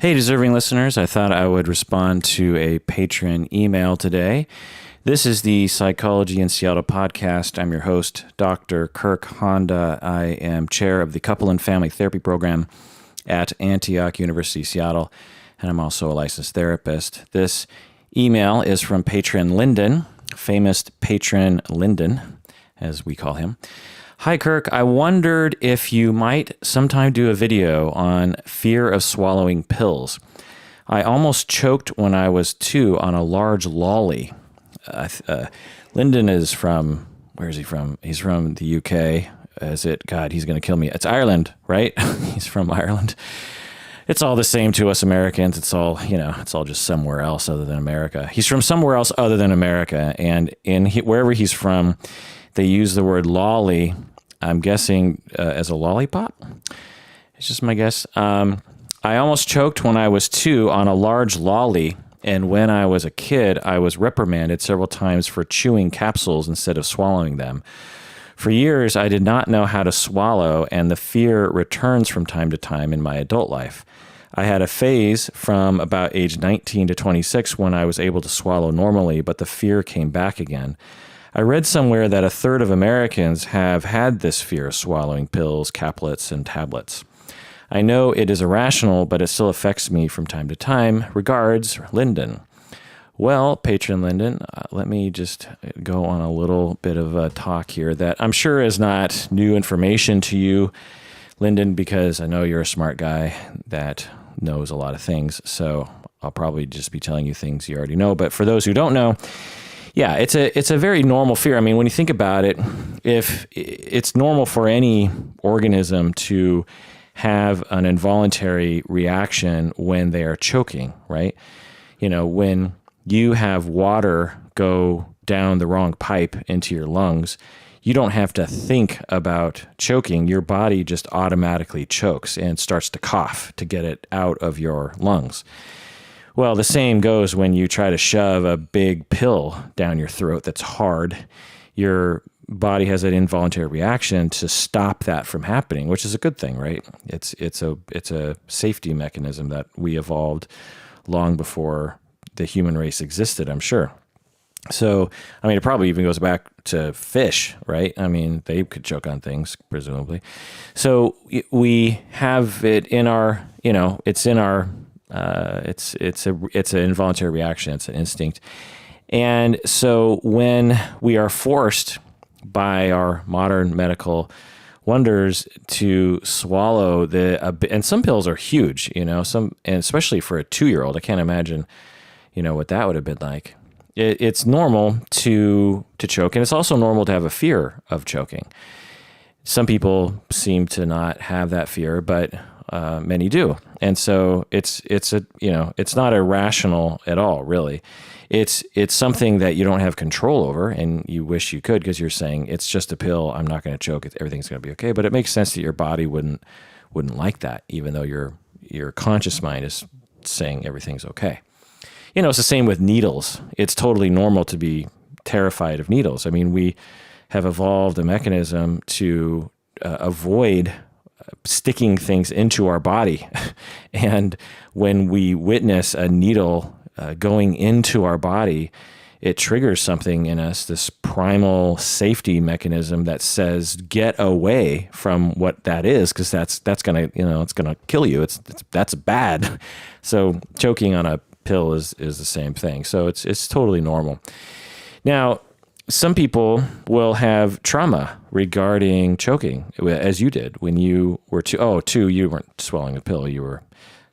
Hey, deserving listeners, I thought I would respond to a patron email today. This is the Psychology in Seattle podcast. I'm your host, Dr. Kirk Honda. I am chair of the Couple and Family Therapy Program at Antioch University, Seattle, and I'm also a licensed therapist. This email is from patron Lyndon, famous patron Lyndon, as we call him. Hi, Kirk. I wondered if you might sometime do a video on fear of swallowing pills. I almost choked when I was 2 on a large lolly. Lyndon is from, where is he from? He's from the UK. God, he's going to kill me. It's Ireland, right? He's from Ireland. It's all the same to us Americans. It's all just somewhere else other than America. He's from somewhere else other than America. And wherever he's from, they use the word lolly, I'm guessing, as a lollipop. It's just my guess. I almost choked when I was 2 on a large lolly. And when I was a kid, I was reprimanded several times for chewing capsules instead of swallowing them. For years, I did not know how to swallow, and the fear returns from time to time in my adult life. I had a phase from about age 19 to 26 when I was able to swallow normally, but the fear came back again. I read somewhere that 1/3 of Americans have had this fear of swallowing pills, caplets, and tablets. I know it is irrational, but it still affects me from time to time. Regards, Lyndon. Well, patron Lyndon, let me just go on a little bit of a talk here that I'm sure is not new information to you, Lyndon, because I know you're a smart guy that knows a lot of things. So I'll probably just be telling you things you already know. But for those who don't know, yeah, it's a very normal fear. I mean, when you think about it, if it's normal for any organism to have an involuntary reaction when they are choking, right? You know, when you have water go down the wrong pipe into your lungs, you don't have to think about choking. Your body just automatically chokes and starts to cough to get it out of your lungs. Well, the same goes when you try to shove a big pill down your throat that's hard. Your body has an involuntary reaction to stop that from happening, which is a good thing, right? It's a safety mechanism that we evolved long before the human race existed, I'm sure. So, I mean, it probably even goes back to fish, right? I mean, they could choke on things, presumably. So we have it in our, it's in our, it's an involuntary reaction. It's an instinct. And so when we are forced by our modern medical wonders to swallow and some pills are huge, and especially for a 2-year-old, I can't imagine, what that would have been like. It's normal to choke, and it's also normal to have a fear of choking. Some people seem to not have that fear, but many do. And so it's not irrational at all, really. It's something that you don't have control over, and you wish you could, because you're saying it's just a pill. I'm not going to choke. Everything's going to be okay. But it makes sense that your body wouldn't like that, even though your conscious mind is saying everything's okay. It's the same with needles. It's totally normal to be terrified of needles. I mean, we have evolved a mechanism to avoid sticking things into our body. And when we witness a needle going into our body, it triggers something in us, this primal safety mechanism that says, get away from what that is, because that's going to, it's going to kill you. That's bad. So choking on a pill is the same thing. So it's totally normal. Now, some people will have trauma regarding choking, as you did when you were 2. You weren't swallowing a pill. You were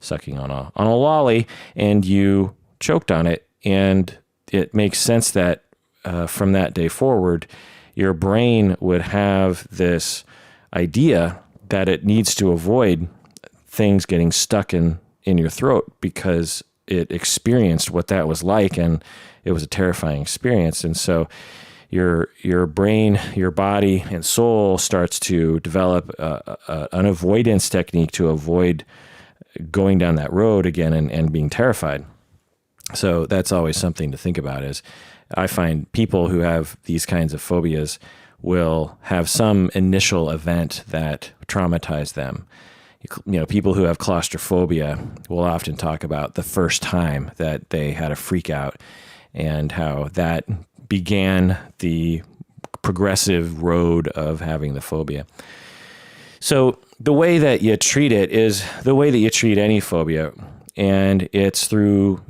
sucking on a lolly, and you choked on it. And it makes sense that from that day forward, your brain would have this idea that it needs to avoid things getting stuck in your throat, because it experienced what that was like, and it was a terrifying experience. And so your brain, your body, and soul starts to develop an avoidance technique to avoid going down that road again and being terrified. So that's always something to think about. Is I find people who have these kinds of phobias will have some initial event that traumatized them. people who have claustrophobia will often talk about the first time that they had a freak out and how that began the progressive road of having the phobia. So the way that you treat it is the way that you treat any phobia. And it's through,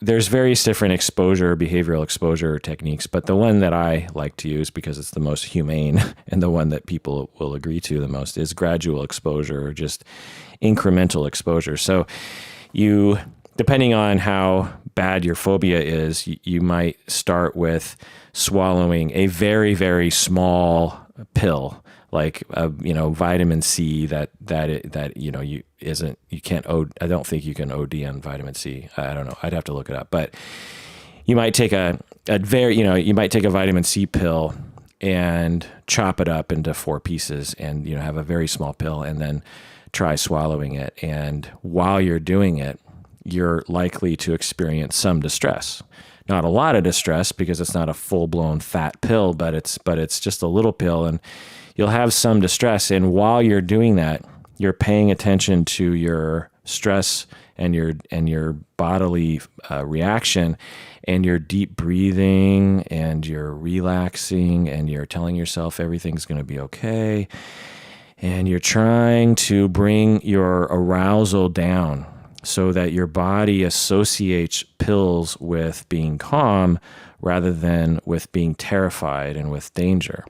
there's various different behavioral exposure techniques, but the one that I like to use because it's the most humane and the one that people will agree to the most is gradual exposure, or just incremental exposure. So depending on how bad your phobia is, you might start with swallowing a very, very small pill, like vitamin C I don't think you can OD on vitamin C. I don't know. I'd have to look it up. But you might take you might take a vitamin C pill and chop it up into 4 pieces and have a very small pill and then try swallowing it. And while you're doing it, you're likely to experience some distress. Not a lot of distress because it's not a full-blown fat pill, but it's just a little pill, and you'll have some distress. And while you're doing that, you're paying attention to your stress and your bodily reaction, and you're deep breathing, and you're relaxing, and you're telling yourself everything's going to be okay, and you're trying to bring your arousal down so that your body associates pills with being calm rather than with being terrified and with danger.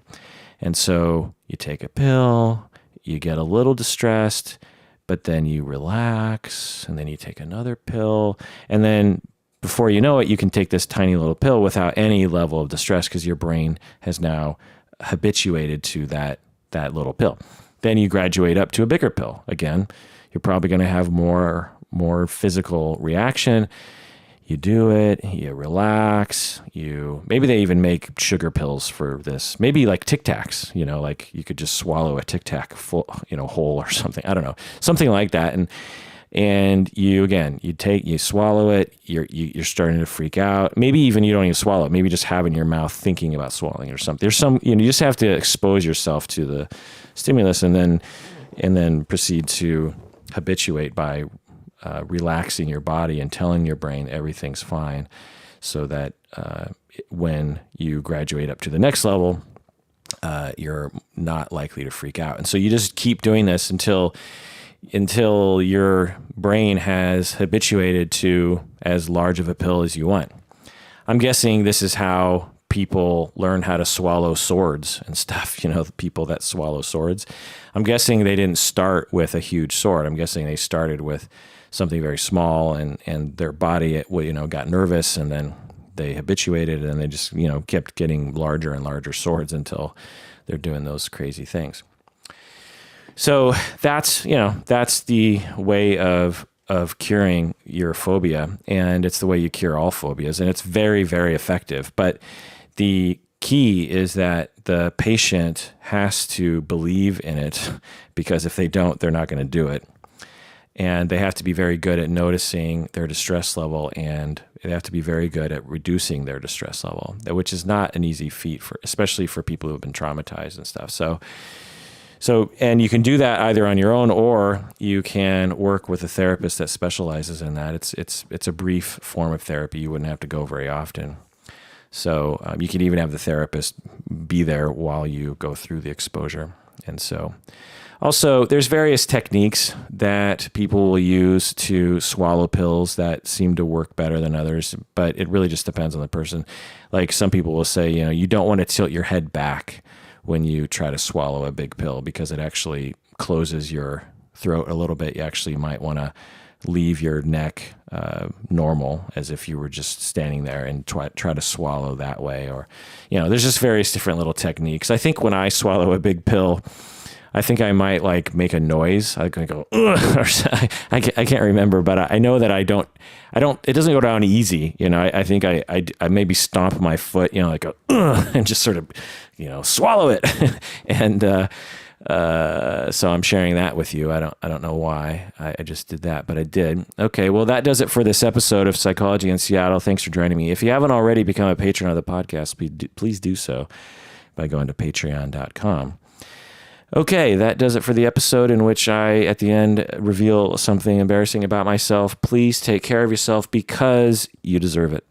And so you take a pill, you get a little distressed, but then you relax, and then you take another pill, and then before you know it, you can take this tiny little pill without any level of distress because your brain has now habituated to that little pill. Then you graduate up to a bigger pill. Again, you're probably going to have more physical reaction. You do it, you relax, maybe they even make sugar pills for this. Maybe like Tic Tacs, like you could just swallow a Tic Tac full, whole or something. I don't know, something like that. And you swallow it, you're starting to freak out. Maybe even you don't even swallow it. Maybe just have it in your mouth thinking about swallowing or something. There's you just have to expose yourself to the stimulus and then proceed to habituate by relaxing your body and telling your brain everything's fine, so that when you graduate up to the next level, you're not likely to freak out. And so you just keep doing this until your brain has habituated to as large of a pill as you want. I'm guessing this is how people learn how to swallow swords and stuff, the people that swallow swords. I'm guessing they didn't start with a huge sword. I'm guessing they started with something very small, and their body got nervous, and then they habituated, and they just kept getting larger and larger swords until they're doing those crazy things. So that's the way of curing your phobia, and it's the way you cure all phobias, and it's very, very effective. But the key is that the patient has to believe in it, because if they don't, they're not going to do it. And they have to be very good at noticing their distress level, and they have to be very good at reducing their distress level, which is not an easy feat, especially for people who have been traumatized and stuff. So, and you can do that either on your own, or you can work with a therapist that specializes in that. It's a brief form of therapy. You wouldn't have to go very often. So you can even have the therapist be there while you go through the exposure. And so also, there's various techniques that people will use to swallow pills that seem to work better than others, but it really just depends on the person. Like some people will say, you don't want to tilt your head back when you try to swallow a big pill because it actually closes your throat a little bit. You actually might want to leave your neck normal, as if you were just standing there, and try to swallow that way. Or, there's just various different little techniques. I think when I swallow a big pill, I think I might make a noise. I can go, ugh, or I can't remember, but I know that I don't, it doesn't go down easy. I think I maybe stomp my foot, like a, and just sort of, swallow it. And, so I'm sharing that with you. I don't know why I just did that, but I did. Okay. Well, that does it for this episode of Psychology in Seattle. Thanks for joining me. If you haven't already become a patron of the podcast, please do so by going to patreon.com. Okay, that does it for the episode in which I, at the end, reveal something embarrassing about myself. Please take care of yourself because you deserve it.